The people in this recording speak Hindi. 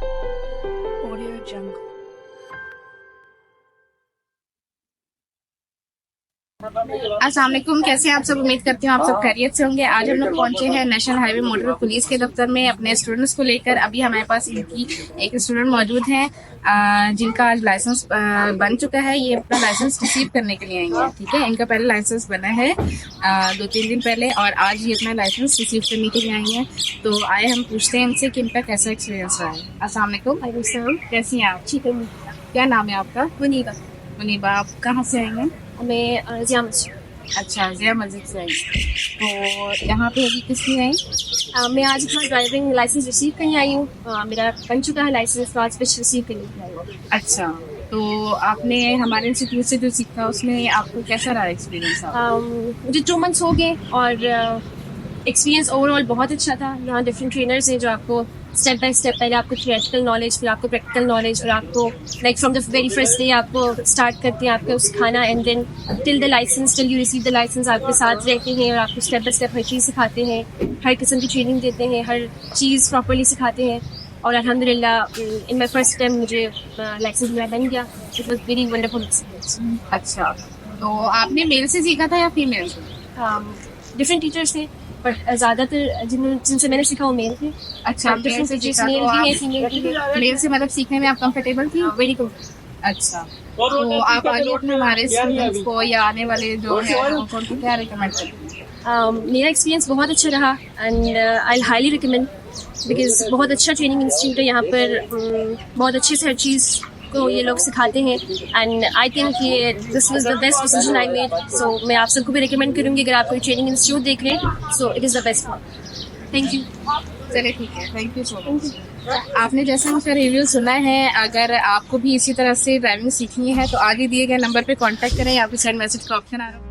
Audio Jungle. अस्सलाम वालेकुम, कैसे हैं आप सब। उम्मीद करती हूँ आप सब खैरियत से होंगे। आज हम लोग पहुंचे हैं नेशनल हाईवे मोटर पुलिस के दफ्तर में अपने स्टूडेंट्स को लेकर। अभी हमारे पास इनकी एक स्टूडेंट मौजूद हैं जिनका आज लाइसेंस बन चुका है। ये अपना लाइसेंस रिसीव करने के लिए आई हैं, ठीक है। इनका पहले लाइसेंस बना है 2-3 दिन पहले, और आज ये अपना लाइसेंस रिसीव करने के लिए आई हैं। तो आए हम पूछते हैं इनसे कि इनका कैसा एक्सपीरियंस रहा है। अस्सलाम वालेकुम, कैसी हैं आप। ठीक है। क्या नाम है आपका। मुनीबा। मुनीबा, आप कहाँ से आई हैं। मैं जिया मस्जिद। अच्छा, जिया मस्जिद से आई। तो यहाँ पे अभी किस लिए आई। मैं आज अपना ड्राइविंग लाइसेंस रिसीव करने आई हूँ। मेरा बन चुका है लाइसेंस, तो आज फिर रिसीव करने आई हूँ। अच्छा, तो आपने हमारे इंस्टीट्यूट से जो सीखा उसमें आपको कैसा रहा एक्सपीरियंस। मुझे 2 मंथ्स हो गए और एक्सपीरियंस ओवरऑल बहुत अच्छा था। यहाँ डिफरेंट ट्रेनर्स हैं जो आपको स्टेप बाय स्टेप, पहले आपको थियोरेटिकल नॉलेज, फिर आपको प्रैक्टिकल नॉलेज, और आपको like from the very first day आपको स्टार्ट करते हैं आपको सिखाना, and then till the licence, till you receive the licence आपके साथ रहते हैं और आपको स्टेप बाय स्टेप हर चीज़ सिखाते हैं, हर किस्म की ट्रेनिंग देते हैं, हर चीज़ प्रॉपरली सिखाते हैं। और अल्हम्दुलिल्लाह इन माई फर्स्ट टाइम मुझे लाइसेंस मेरा बन गया। It was very wonderful experience. अच्छा, तो आपने मेल से सीखा था या फीमेल। डिफरेंट टीचर्स थे, पर ज़्यादातर जिनसे मैंने सीखा वो मेल थे। अच्छा, डिफरेंट टीचर्स मेल भी हैं, फीमेल भी हैं। मेल से मतलब सीखने में आप कंफर्टेबल थी। Very good. अच्छा, तो आप आगे अपने हमारे स्टूडेंट्स को या आने वाले जो हैं उनको क्या रिकमेंड करेंगे। मेरा एक्सपीरियंस बहुत अच्छा रहा and I highly recommend, because बहुत अच्छा ट्रेनिंग इंस्टीट्यूट है यहाँ पर। बहुत अच्छे से हर चीज़ को ये लोग सिखाते हैं, एंड आई थिंक ये this was the best decision I made. So मैं आप सबको भी रिकमेंड करूँगी, अगर आप कोई ट्रेनिंग इंस्टीट्यूट देख रहे हैं, so it is the best one. Thank you. चलिए ठीक है, थैंक यू सो मच। आपने जैसे उनका रिव्यू सुना है, अगर आपको भी इसी तरह से ड्राइविंग सीखनी है तो आगे दिए गए नंबर पे कांटेक्ट करें, या फिर सेंड मैसेज का ऑप्शन आ रहा है।